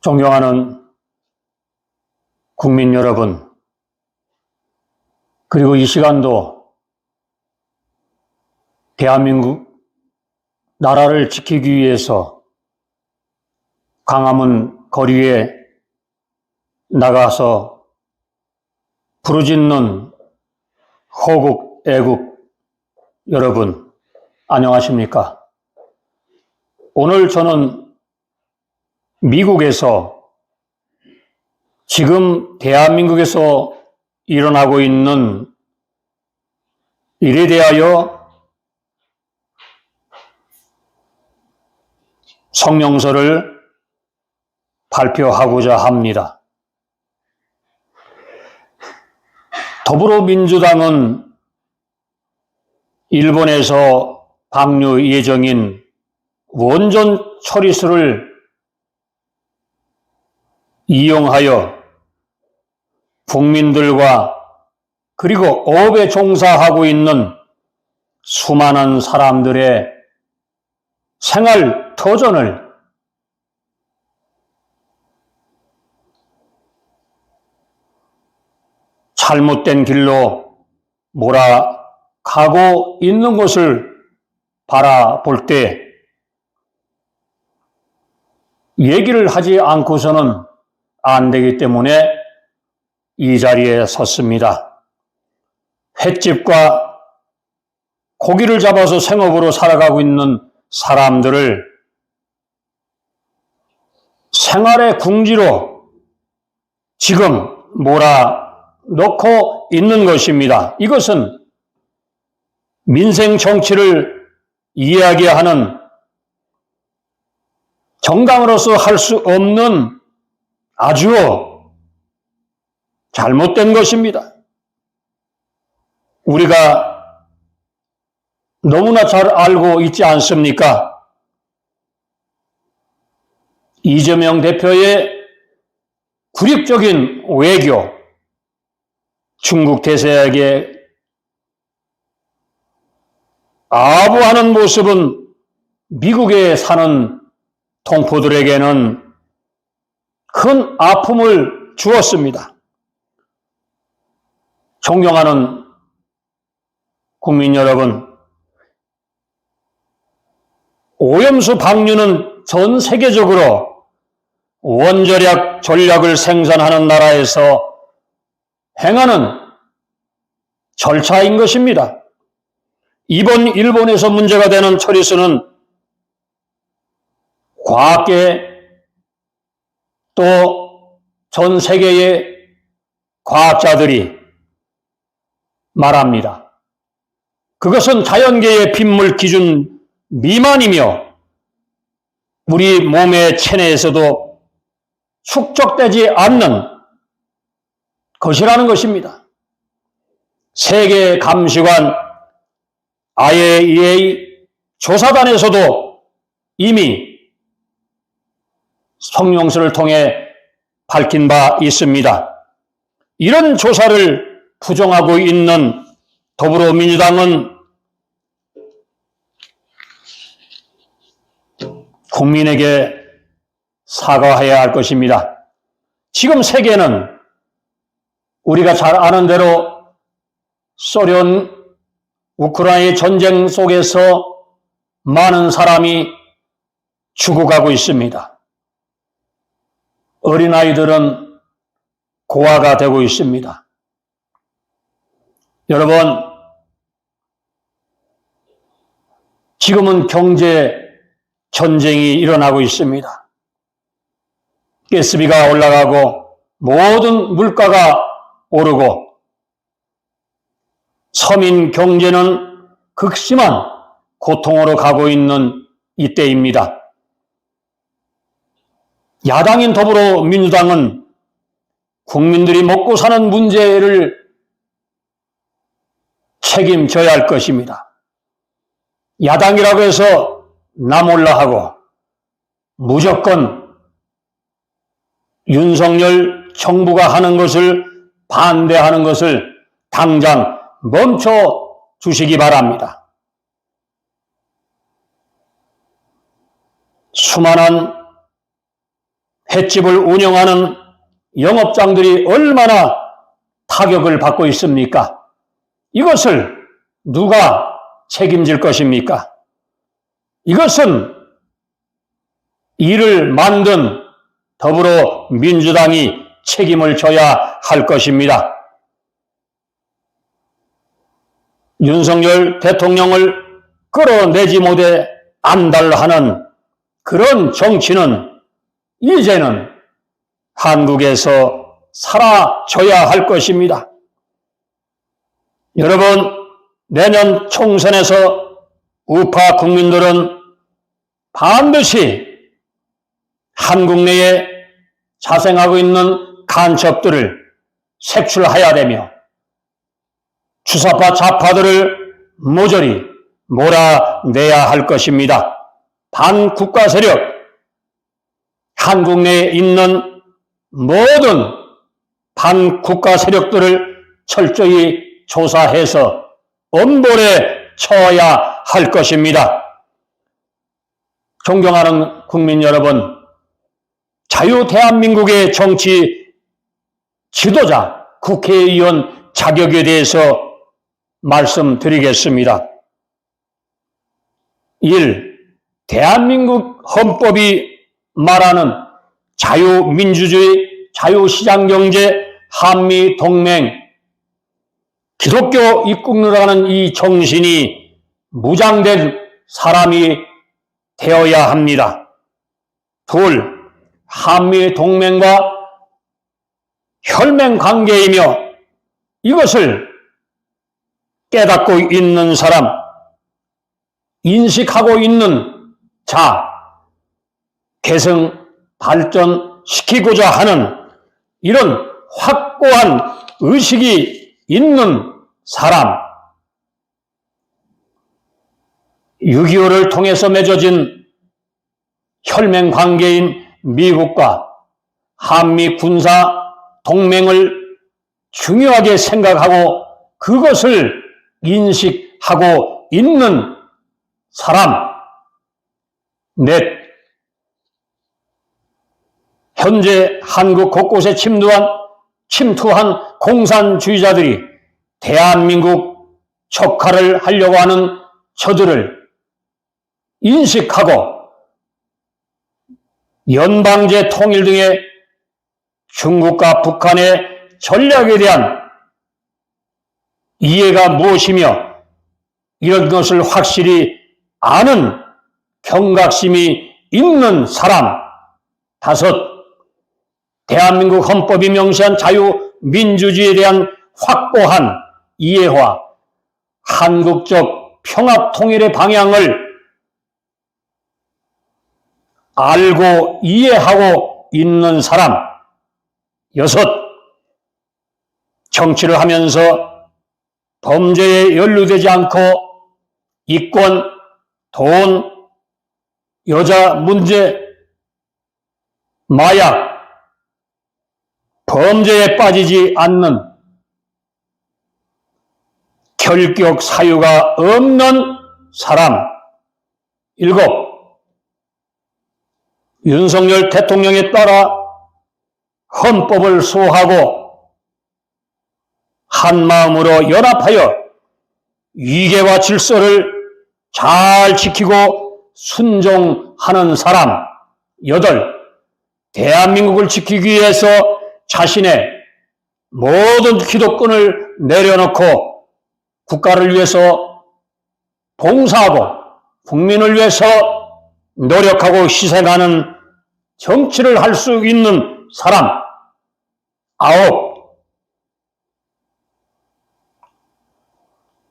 존경하는 국민 여러분, 그리고 이 시간도 대한민국 나라를 지키기 위해서 광화문 거리에 나가서 부르짖는 호국, 애국 여러분, 안녕하십니까? 오늘 저는 미국에서 지금 대한민국에서 일어나고 있는 일에 대하여 성명서를 발표하고자 합니다. 더불어민주당은 일본에서 방류 예정인 원전 처리수를 이용하여 국민들과 그리고 업에 종사하고 있는 수많은 사람들의 생활 터전을 잘못된 길로 몰아가고 있는 것을 바라볼 때 얘기를 하지 않고서는 안 되기 때문에 이 자리에 섰습니다. 횟집과 고기를 잡아서 생업으로 살아가고 있는 사람들을 생활의 궁지로 지금 몰아넣고 있는 것입니다. 이것은 민생 정치를 이야기하는 정당으로서 할 수 없는 아주 잘못된 것입니다. 우리가 너무나 잘 알고 있지 않습니까? 이재명 대표의 굴욕적인 외교, 중국 대세에게 아부하는 모습은 미국에 사는 동포들에게는 큰 아픔을 주었습니다. 존경하는 국민 여러분, 오염수 방류는 전 세계적으로 원자력 전략을 생산하는 나라에서 행하는 절차인 것입니다. 이번 일본에서 문제가 되는 처리수는 과학계 또 전 세계의 과학자들이 말합니다. 그것은 자연계의 빗물 기준 미만이며 우리 몸의 체내에서도 축적되지 않는 것이라는 것입니다. 세계 감시관 IAEA 조사단에서도 이미 성명서를 통해 밝힌 바 있습니다. 이런 조사를 부정하고 있는 더불어민주당은 국민에게 사과해야 할 것입니다. 지금 세계는 우리가 잘 아는 대로 소련, 우크라이나 전쟁 속에서 많은 사람이 죽어가고 있습니다. 어린아이들은 고아가 되고 있습니다. 여러분, 지금은 경제 전쟁이 일어나고 있습니다. 가스비가 올라가고 모든 물가가 오르고 서민 경제는 극심한 고통으로 가고 있는 이때입니다. 야당인 더불어민주당은 국민들이 먹고 사는 문제를 책임져야 할 것입니다. 야당이라고 해서 나 몰라 하고 무조건 윤석열 정부가 하는 것을 반대하는 것을 당장 멈춰 주시기 바랍니다. 수많은 횟집을 운영하는 영업장들이 얼마나 타격을 받고 있습니까? 이것을 누가 책임질 것입니까? 이것은 이를 만든 더불어민주당이 책임을 져야 할 것입니다. 윤석열 대통령을 끌어내지 못해 안달하는 그런 정치는 이제는 한국에서 사라져야 할 것입니다. 여러분, 내년 총선에서 우파 국민들은 반드시 한국 내에 자생하고 있는 간첩들을 색출해야 되며 주사파 좌파들을 모조리 몰아내야 할 것입니다. 반국가 세력, 한국 내에 있는 모든 반국가 세력들을 철저히 조사해서 엄벌에 처해야 할 것입니다. 존경하는 국민 여러분, 자유 대한민국의 정치 지도자, 국회의원 자격에 대해서 말씀드리겠습니다. 1. 대한민국 헌법이 말하는 자유민주주의, 자유시장경제, 한미동맹, 기독교 입국론이라는 이 정신이 무장된 사람이 되어야 합니다. 2. 한미동맹과 혈맹관계이며 이것을 깨닫고 있는 사람, 인식하고 있는 자, 개성 발전시키고자 하는 이런 확고한 의식이 있는 사람, 6.25를 통해서 맺어진 혈맹관계인 미국과 한미 군사 동맹을 중요하게 생각하고 그것을 인식하고 있는 사람, 넷, 현재 한국 곳곳에 침투한 공산주의자들이 대한민국 척화를 하려고 하는 저들을 인식하고 연방제 통일 등의 중국과 북한의 전략에 대한 이해가 무엇이며 이런 것을 확실히 아는 경각심이 있는 사람, 5, 대한민국 헌법이 명시한 자유민주주의에 대한 확고한 이해와 한국적 평화통일의 방향을 알고 이해하고 있는 사람, 6, 정치를 하면서 범죄에 연루되지 않고 이권, 돈, 여자 문제, 마약, 범죄에 빠지지 않는 결격 사유가 없는 사람, 7, 윤석열 대통령에 따라 헌법을 수호하고 한마음으로 연합하여 위계와 질서를 잘 지키고 순종하는 사람, 8, 대한민국을 지키기 위해서 자신의 모든 기득권을 내려놓고 국가를 위해서 봉사하고 국민을 위해서 노력하고 희생하는 정치를 할 수 있는 사람, 9,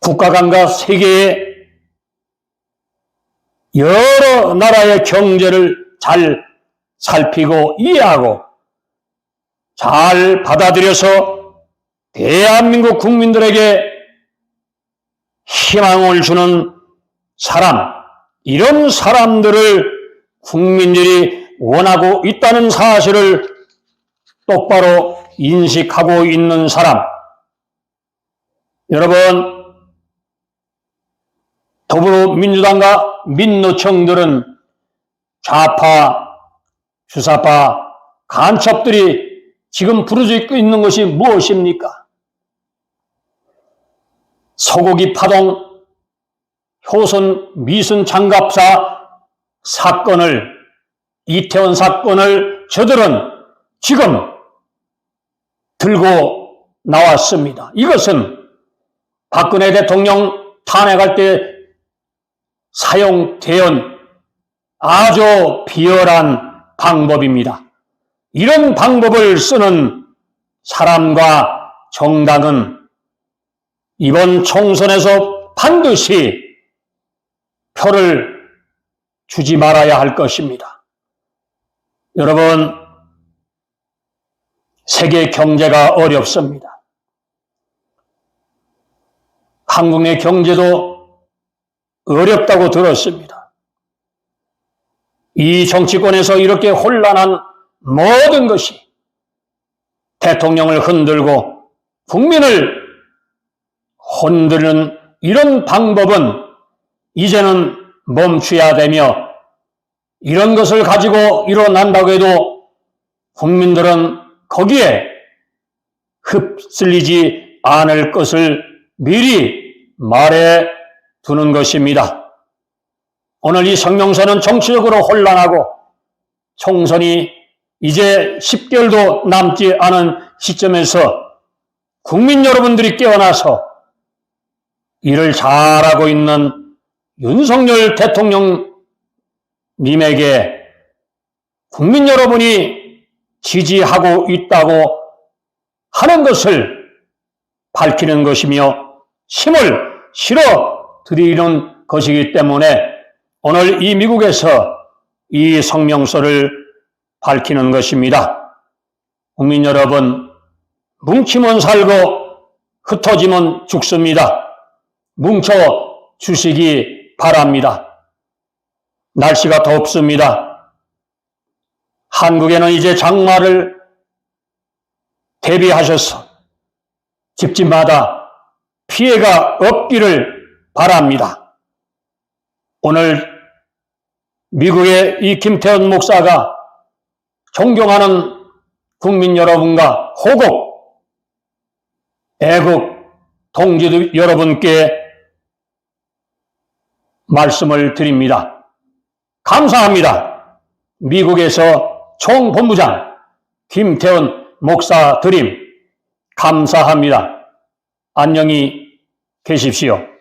국가간과 세계의 여러 나라의 경제를 잘 살피고 이해하고 잘 받아들여서 대한민국 국민들에게 희망을 주는 사람, 이런 사람들을 국민들이 원하고 있다는 사실을 똑바로 인식하고 있는 사람. 여러분, 더불어민주당과 민노총들은 좌파, 주사파, 간첩들이 지금 부르짖고 있는 것이 무엇입니까? 소고기 파동 효선 미순 장갑사 사건을, 이태원 사건을 저들은 지금 들고 나왔습니다. 이것은 박근혜 대통령 탄핵할 때 사용되었던 아주 비열한 방법입니다. 이런 방법을 쓰는 사람과 정당은 이번 총선에서 반드시 표를 주지 말아야 할 것입니다. 여러분, 세계 경제가 어렵습니다. 한국 내 경제도 어렵다고 들었습니다. 이 정치권에서 이렇게 혼란한 모든 것이 대통령을 흔들고 국민을 흔드는 이런 방법은 이제는 멈춰야 되며, 이런 것을 가지고 일어난다고 해도 국민들은 거기에 휩쓸리지 않을 것을 미리 말해 두는 것입니다. 오늘 이 성명서는 정치적으로 혼란하고 총선이 이제 10개월도 남지 않은 시점에서 국민 여러분들이 깨어나서 일을 잘하고 있는 윤석열 대통령님에게 국민 여러분이 지지하고 있다고 하는 것을 밝히는 것이며 힘을 실어 드리는 것이기 때문에 오늘 이 미국에서 이 성명서를 밝히는 것입니다. 국민 여러분, 뭉치면 살고 흩어지면 죽습니다. 뭉쳐 주시기 바랍니다. 날씨가 덥습니다. 한국에는 이제 장마를 대비하셔서 집집마다 피해가 없기를 바랍니다. 오늘 미국의 이 김태원 목사가 존경하는 국민 여러분과 호국, 애국 동지 여러분께 말씀을 드립니다. 감사합니다. 미국에서 총본부장 김태원 목사 드림 감사합니다. 안녕히 계십시오.